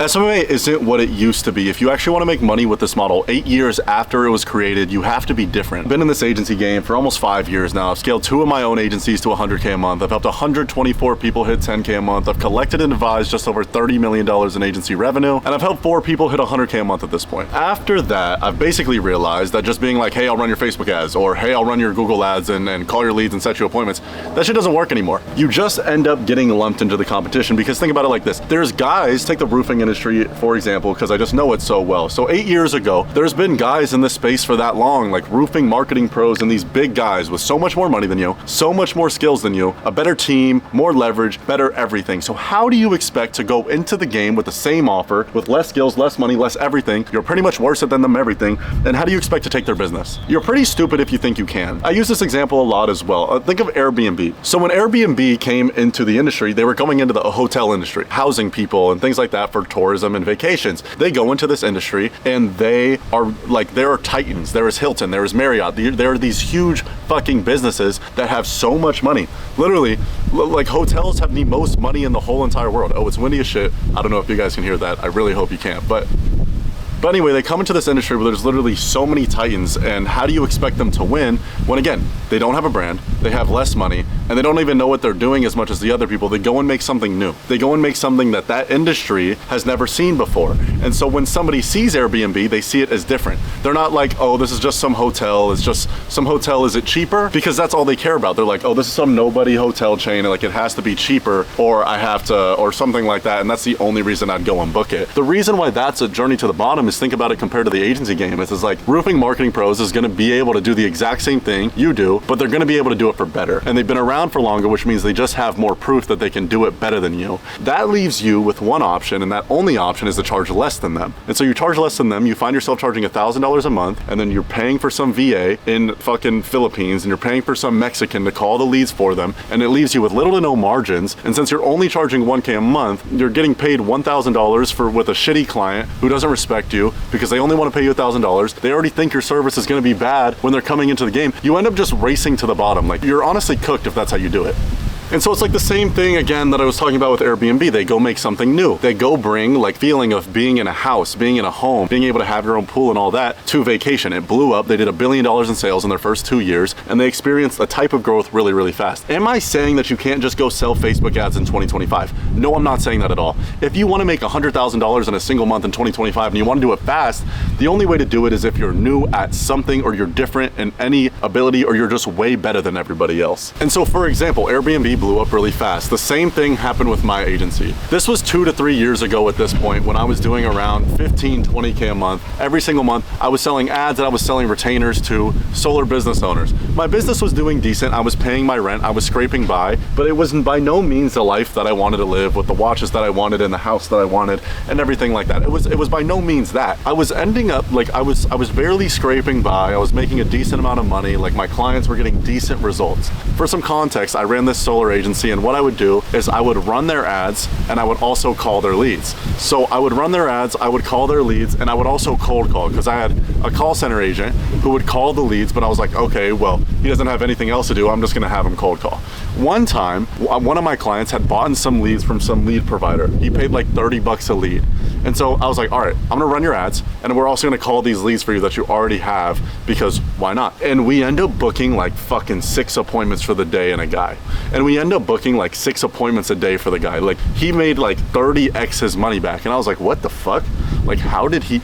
SMMA isn't what it used to be. If you actually want to make money with this model, 8 years after it was created, you have to be different. I've been in this agency game for almost 5 years now. I've scaled 2 of my own agencies to 100K a month. I've helped 124 people hit 10K a month. I've collected and advised just over $30 million in agency revenue, and I've helped 4 people hit 100K a month at this point. After that, I've basically realized that just being like, hey, I'll run your Facebook ads, or hey, I'll run your Google ads and call your leads and set you appointments, that shit doesn't work anymore. You just end up getting lumped into the competition, because think about it like this. There's guys, take the roofing industry, for example, because I just know it so well. So 8 years ago, there's been guys in this space for that long, like roofing marketing pros and these big guys with so much more money than you, so much more skills than you, a better team, more leverage, better everything. So how do you expect to go into the game with the same offer, with less skills, less money, less everything? You're pretty much worse than them everything. And how do you expect to take their business? You're pretty stupid if you think you can. I use this example a lot as well. Think of Airbnb. So when Airbnb came into the industry, they were going into the hotel industry, housing people and things like that for tourism and vacations. They go into this industry and they are like, there are titans, there is Hilton, there is Marriott, there are these huge fucking businesses that have so much money. Literally, like hotels have the most money in the whole entire world. Oh, it's windy as shit. I don't know if you guys can hear that. I really hope you can't. But anyway, they come into this industry where there's literally so many titans, and how do you expect them to win when, again, they don't have a brand, they have less money, and they don't even know what they're doing as much as the other people. They go and make something new. They go and make something that that industry has never seen before. And so when somebody sees Airbnb, they see it as different. They're not like, oh, this is just some hotel. It's just some hotel. Is it cheaper? Because that's all they care about. They're like, oh, this is some nobody hotel chain, and like it has to be cheaper, or I have to, or something like that. And that's the only reason I'd go and book it. The reason why that's a journey to the bottom is, think about it compared to the agency game. It's like roofing marketing pros is going to be able to do the exact same thing you do, but they're going to be able to do it for better. And they've been around for longer, which means they just have more proof that they can do it better than you. That leaves you with one option, and that only option is to charge less than them. And so you charge less than them, you find yourself charging $1,000 a month, and then you're paying for some VA in fucking Philippines, and you're paying for some Mexican to call the leads for them, and it leaves you with little to no margins. And since you're only charging 1K a month, you're getting paid $1,000 with a shitty client who doesn't respect you because they only want to pay you $1,000. They already think your service is going to be bad when they're coming into the game. You end up just racing to the bottom. Like, you're honestly cooked if that's how you do it. And so it's like the same thing again that I was talking about with Airbnb. They go make something new. They go bring like feeling of being in a house, being in a home, being able to have your own pool and all that to vacation. It blew up. They did $1 billion in sales in their first 2 years, and they experienced a type of growth really, really fast. Am I saying that you can't just go sell Facebook ads in 2025? No, I'm not saying that at all. If you want to make $100,000 in a single month in 2025 and you want to do it fast, the only way to do it is if you're new at something, or you're different in any ability, or you're just way better than everybody else. And so, for example, Airbnb blew up really fast. The same thing happened with my agency. This was 2 to 3 years ago at this point, when I was doing around 15, 20K a month. Every single month, I was selling ads and I was selling retainers to solar business owners. My business was doing decent. I was paying my rent. I was scraping by, but it was by no means the life that I wanted to live, with the watches that I wanted and the house that I wanted and everything like that. It was by no means that. I was ending up like I was barely scraping by. I was making a decent amount of money. Like, my clients were getting decent results. For some context, I ran this solar agency, and what I would do is I would run their ads and I would also call their leads. So I would run their ads, I would call their leads, and I would also cold call, because I had a call center agent who would call the leads, but I was like, okay, well, he doesn't have anything else to do. I'm just gonna have him cold call. One time, one of my clients had bought some leads from some lead provider. He paid like $30 a lead. And so I was like, all right, I'm gonna run your ads, and we're also gonna call these leads for you that you already have, because why not? And we end up booking like fucking 6 appointments for the day in a guy. And we end up booking like 6 appointments a day for the guy. Like, he made like 30x his money back. And I was like, what the fuck? Like, how did he?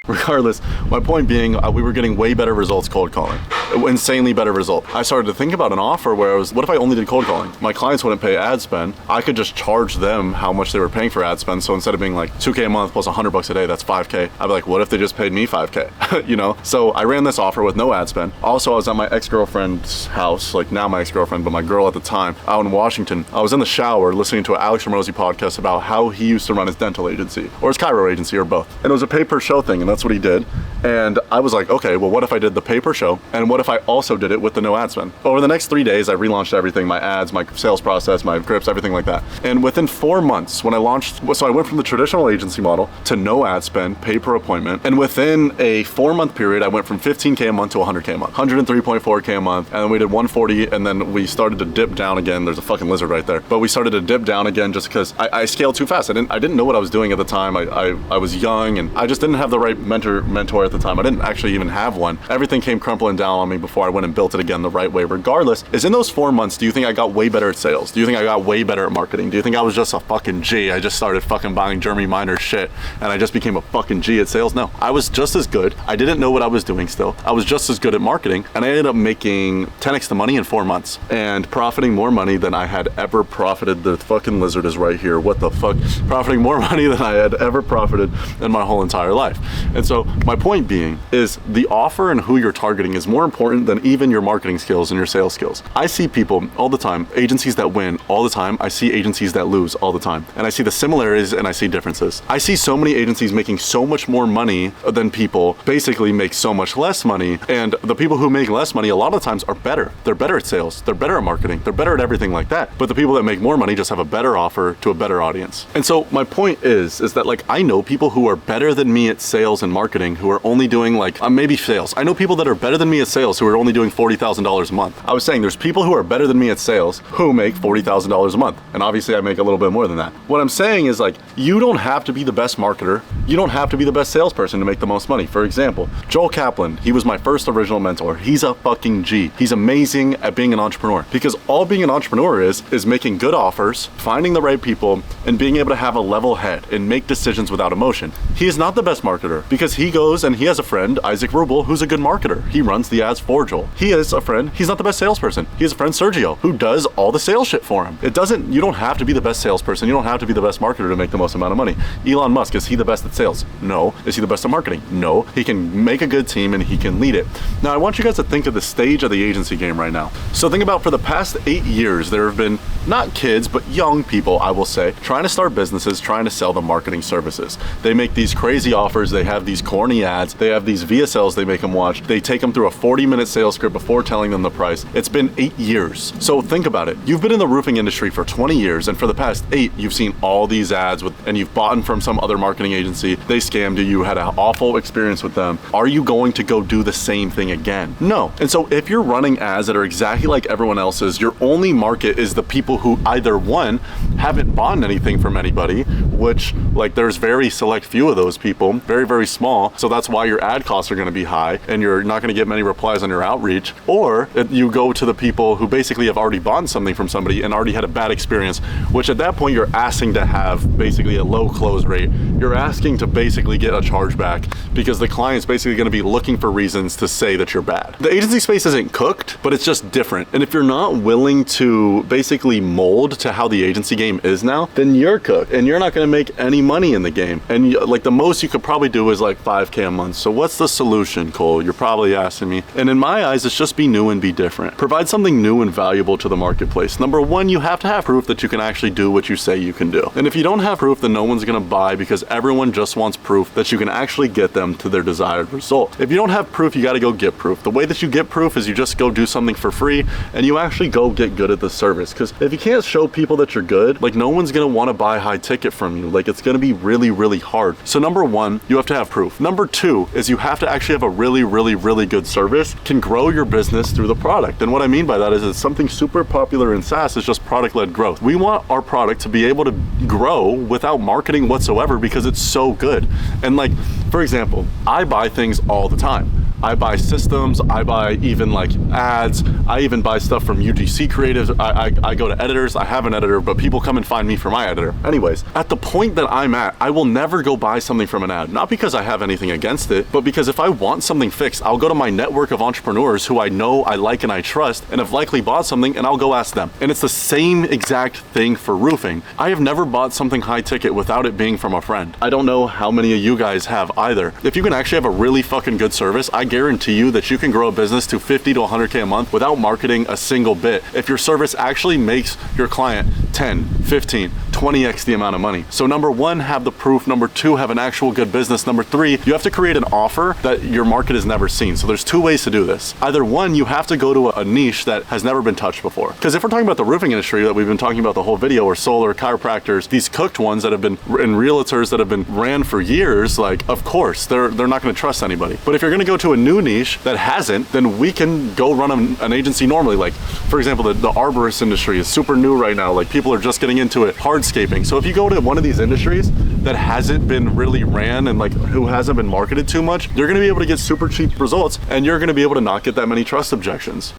Regardless, my point being, we were getting way better results cold calling. Insanely better result. I started to think about an offer where what if I only did cold calling? My clients wouldn't pay ad spend. I could just charge them how much they were paying for ad spend. So instead of being like 2K a month plus $100 a day, that's 5K. I'd be like, what if they just paid me 5K? You know? So I ran this offer with no ad spend. Also, I was at my ex-girlfriend's house, like now my ex-girlfriend, but my girl at the time, out in Washington. I was in the shower listening to an Alex Ramirez podcast about how he used to run his dental agency, or his chiro agency, or both. And it was a pay per show thing, and that's That's what he did. And I was like, okay, well, what if I did the pay per show? And what if I also did it with the no ad spend? Over the next 3 days, I relaunched everything, my ads, my sales process, my scripts, everything like that. And within 4 months, when I launched, so I went from the traditional agency model to no ad spend, pay per appointment. And within a 4-month period, I went from 15K a month to 100K a month, 103.4K a month. And then we did 140, and then we started to dip down again. There's a fucking lizard right there. But we started to dip down again just because I scaled too fast. I didn't know what I was doing at the time. I was young, and I just didn't have the right mentor at the time. I didn't actually even have one. Everything came crumbling down on me before I went and built it again the right way. Regardless, is in those 4 months, do you think I got way better at sales? Do you think I got way better at marketing? Do you think I was just a fucking G? I just started fucking buying Jeremy Minor shit and I just became a fucking G at sales? No, I was just as good. I didn't know what I was doing still. I was just as good at marketing, and I ended up making 10x the money in 4 months and profiting more money than I had ever profited. The fucking lizard is right here. What the fuck? Profiting more money than I had ever profited in my whole entire life. And so my point being is the offer and who you're targeting is more important than even your marketing skills and your sales skills. I see people all the time, agencies that win all the time. I see agencies that lose all the time. And I see the similarities and I see differences. I see so many agencies making so much more money than people basically make so much less money. And the people who make less money a lot of times are better. They're better at sales. They're better at marketing. They're better at everything like that. But the people that make more money just have a better offer to a better audience. And so my point is that like I know people who are better than me at sales and marketing who are only doing like maybe sales. I know people that are better than me at sales who are only doing $40,000 a month. I was saying there's people who are better than me at sales who make $40,000 a month. And obviously I make a little bit more than that. What I'm saying is like, you don't have to be the best marketer. You don't have to be the best salesperson to make the most money. For example, Joel Kaplan, he was my first original mentor. He's a fucking G. He's amazing at being an entrepreneur because all being an entrepreneur is making good offers, finding the right people, and being able to have a level head and make decisions without emotion. He is not the best marketer because he goes and he has a friend, Isaac Rubel, who's a good marketer. He runs the ads for Joel. He is a friend. He's not the best salesperson. He has a friend, Sergio, who does all the sales shit for him. You don't have to be the best salesperson. You don't have to be the best marketer to make the most amount of money. Elon Musk, is he the best at sales? No. Is he the best at marketing? No. He can make a good team and he can lead it. Now, I want you guys to think of the stage of the agency game right now. So think about for the past 8 years, there have been not kids, but young people, I will say, trying to start businesses, trying to sell them marketing services. They make these crazy offers. They have these corny ads. They have these VSLs they make them watch. They take them through a 40-minute sales script before telling them the price. It's been 8 years. So think about it. You've been in the roofing industry for 20 years, and for the past 8, you've seen all these ads and you've bought them from some other marketing agency. They scammed you. You had an awful experience with them. Are you going to go do the same thing again? No. And so if you're running ads that are exactly like everyone else's, your only market is the people who either one, haven't bought anything from anybody, which like there's very select few of those people, very, very small. So that's why your ad costs are going to be high and you're not going to get many replies on your outreach. Or you go to the people who basically have already bought something from somebody and already had a bad experience, which at that point you're asking to have basically a low close rate. You're asking to basically get a chargeback because the client's basically going to be looking for reasons to say that you're bad. The agency space isn't cooked, but it's just different. And if you're not willing to basically mold to how the agency game is now, then you're cooked and you're not going to make any money in the game. And like the most you could probably do is like 5K a month. So what's the solution, Cole? You're probably asking me. And in my eyes, it's just be new and be different. Provide something new and valuable to the marketplace. Number one, you have to have proof that you can actually do what you say you can do. And if you don't have proof, then no one's going to buy because everyone just wants proof that you can actually get them to their desired result. If you don't have proof, you got to go get proof. The way that you get proof is you just go do something for free and you actually go get good at the service. Because if you can't show people that you're good, like no one's going to want to buy high ticket from you. Like it's going to be really, really hard. So number one, you have to have proof. Number two is you have to actually have a really, really, really good service, can grow your business through the product. And what I mean by that is it's something super popular in SaaS is just product-led growth. We want our product to be able to grow without marketing whatsoever because it's so good. And like, for example, I buy things all the time. I buy systems, I buy even like ads, I even buy stuff from UGC creatives. I go to editors, I have an editor, but people come and find me for my editor. Anyways, at the point that I'm at, I will never go buy something from an ad. Not because I have anything against it, but because if I want something fixed, I'll go to my network of entrepreneurs who I know, I like, and I trust, and have likely bought something, and I'll go ask them. And it's the same exact thing for roofing. I have never bought something high ticket without it being from a friend. I don't know how many of you guys have either. If you can actually have a really fucking good service, I guarantee you that you can grow a business to 50 to 100K a month without marketing a single bit. If your service actually makes your client 10, 15, 20x the amount of money. So number one, have the proof. Number two, have an actual good business. Number three, you have to create an offer that your market has never seen. So there's two ways to do this. Either one, you have to go to a niche that has never been touched before. Because if we're talking about the roofing industry that we've been talking about the whole video, or solar, chiropractors, these cooked ones that have been, and realtors that have been ran for years, like, of course, they're not going to trust anybody. But if you're going to go to a new niche that hasn't, then we can go run an agency normally. Like, for example, the arborist industry is super new right now. Like, people are just getting into it. Hardscaping. So if you go to one of these industries that hasn't been really ran and like who hasn't been marketed too much, you're going to be able to get super cheap results, and you're going to be able to not get that many trust objections.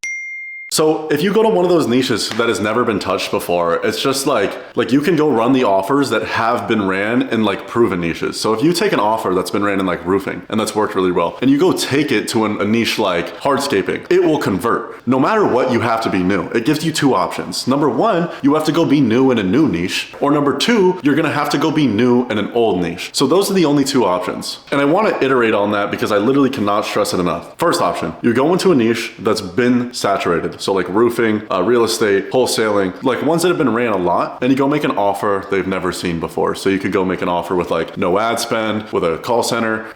So if you go to one of those niches that has never been touched before, it's just like you can go run the offers that have been ran in like proven niches. So if you take an offer that's been ran in like roofing and that's worked really well, and you go take it to a niche like hardscaping, it will convert. No matter what, you have to be new. It gives you two options. Number one, you have to go be new in a new niche, or number two, you're gonna have to go be new in an old niche. So those are the only two options. And I wanna iterate on that because I literally cannot stress it enough. First option, you go into a niche that's been saturated. So like roofing, real estate, wholesaling, like ones that have been ran a lot, and you go make an offer they've never seen before. So you could go make an offer with like no ad spend, with a call center.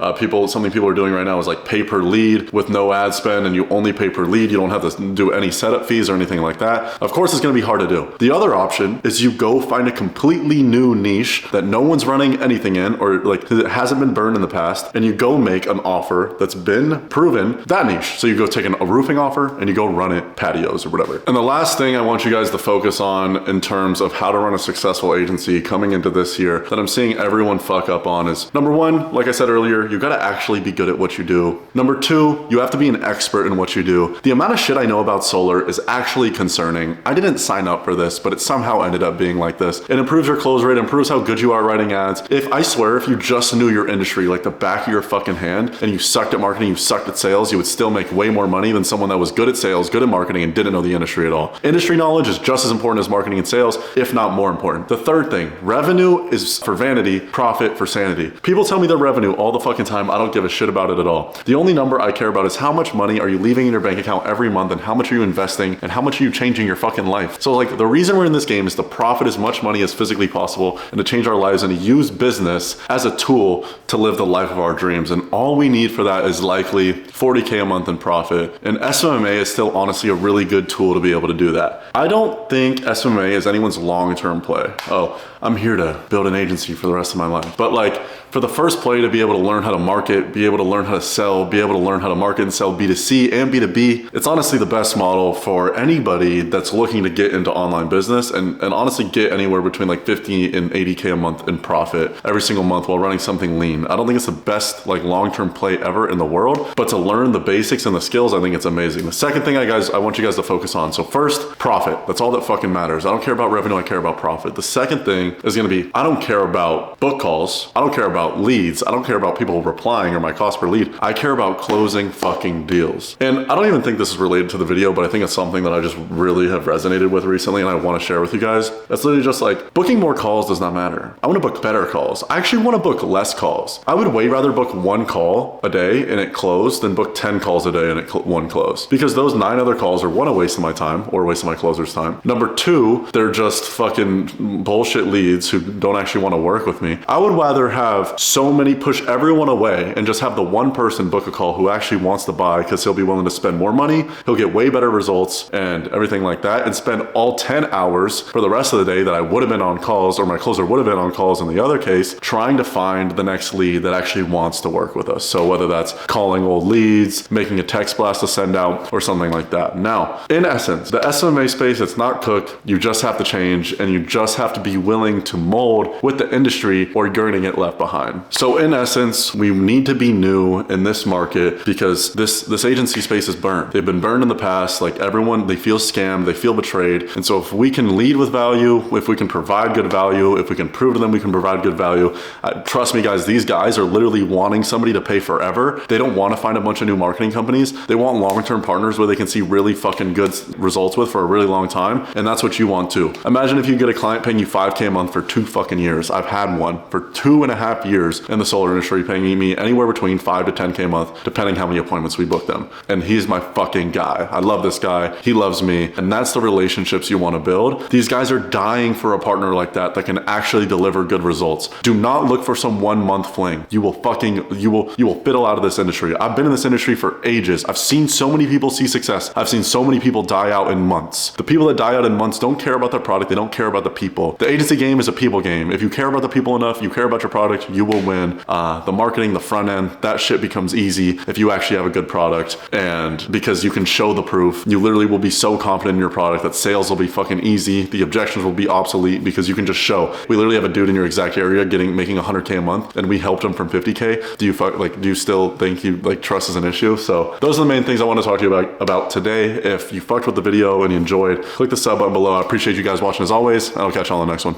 Something people are doing right now is like pay per lead with no ad spend, and you only pay per lead. You don't have to do any setup fees or anything like that. Of course, it's gonna be hard to do. The other option is you go find a completely new niche that no one's running anything in, or like it hasn't been burned in the past, and you go make an offer that's been proven that niche. So you go take a roofing offer and you go run it patios or whatever. And the last thing I want you guys to focus on in terms of how to run a successful agency coming into this year that I'm seeing everyone fuck up on is, number one, like I said earlier, you gotta actually be good at what you do. Number two, you have to be an expert in what you do. The amount of shit I know about solar is actually concerning. I didn't sign up for this, but it somehow ended up being like this. It improves your close rate, improves how good you are writing ads. I swear, if you just knew your industry like the back of your fucking hand, and you sucked at marketing, you sucked at sales, you would still make way more money than someone that was good at sales, good at marketing, and didn't know the industry at all. Industry knowledge is just as important as marketing and sales, if not more important. The third thing, revenue is for vanity, profit for sanity. People tell me their revenue all the fucking time. I don't give a shit about it at all. The only number I care about is how much money are you leaving in your bank account every month, and how much are you investing, and how much are you changing your fucking life. So like the reason we're in this game is to profit as much money as physically possible, and to change our lives, and to use business as a tool to live the life of our dreams. And all we need for that is likely 40K a month in profit. And SMMA is still honestly a really good tool to be able to do that. I don't think SMMA is anyone's long-term play. Oh, I'm here to build an agency for the rest of my life. But like for the first play, to be able to learn how to market, be able to learn how to sell, be able to learn how to market and sell B2C and B2B, it's honestly the best model for anybody that's looking to get into online business and honestly get anywhere between like 50 and 80K a month in profit every single month while running something lean. I don't think it's the best like long-term play ever in the world, but to learn the basics and the skills, I think it's amazing. The second thing I want you guys to focus on. So first, profit. That's all that fucking matters. I don't care about revenue, I care about profit. The second thing is gonna be, I don't care about book calls. I don't care about leads. I don't care about people replying or my cost per lead. I care about closing fucking deals. And I don't even think this is related to the video, but I think it's something that I just really have resonated with recently and I want to share with you guys. That's literally just like, booking more calls does not matter. I want to book better calls. I actually want to book less calls. I would way rather book one call a day and it closed than book 10 calls a day and one close. Because those 9 other calls are, one, a waste of my time or a waste of my closer's time. Number 2, they're just fucking bullshit leads who don't actually want to work with me. I would rather have so many, push everyone away and just have the one person book a call who actually wants to buy because he'll be willing to spend more money, he'll get way better results and everything like that, and spend all 10 hours for the rest of the day that I would have been on calls, or my closer would have been on calls in the other case, trying to find the next lead that actually wants to work with us. So whether that's calling old leads, making a text blast to send out, or something like that. Now, in essence, the SMA space, it's not cooked. You just have to change, and you just have to be willing to mold with the industry or you're going to get left behind. So in essence, we need to be new in this market because this agency space is burned. They've been burned in the past. Like everyone, they feel scammed, they feel betrayed. And so if we can lead with value, if we can provide good value, if we can prove to them we can provide good value, trust me guys, these guys are literally wanting somebody to pay forever. They don't want to find a bunch of new marketing companies. They want long-term partners where they can see really fucking good results with for a really long time. And that's what you want too. Imagine if you get a client paying you $5K a month for 2 fucking years. I've had one for 2.5 years in the solar industry, paying me anywhere between 5 to 10K a month, depending how many appointments we book them. And he's my fucking guy. I love this guy. He loves me. And that's the relationships you want to build. These guys are dying for a partner like that can actually deliver good results. Do not look for some 1 month fling. You will fiddle out of this industry. I've been in this industry for ages. I've seen so many people see success. I've seen so many people die out in months. The people that die out in months don't care about their product. They don't care about the people. The agency game is a people game. If you care about the people enough, you care about your product, you will win. The marketing, the front end, that shit becomes easy if you actually have a good product. And because you can show the proof, you literally will be so confident in your product that sales will be fucking easy. The objections will be obsolete because you can just show. We literally have a dude in your exact area making 100K a month, and we helped him from 50K. Do you still think trust is an issue? So those are the main things I want to talk to you about today. If you fucked with the video and you enjoyed, click the sub button below. I appreciate you guys watching as always, and I'll catch you on the next one.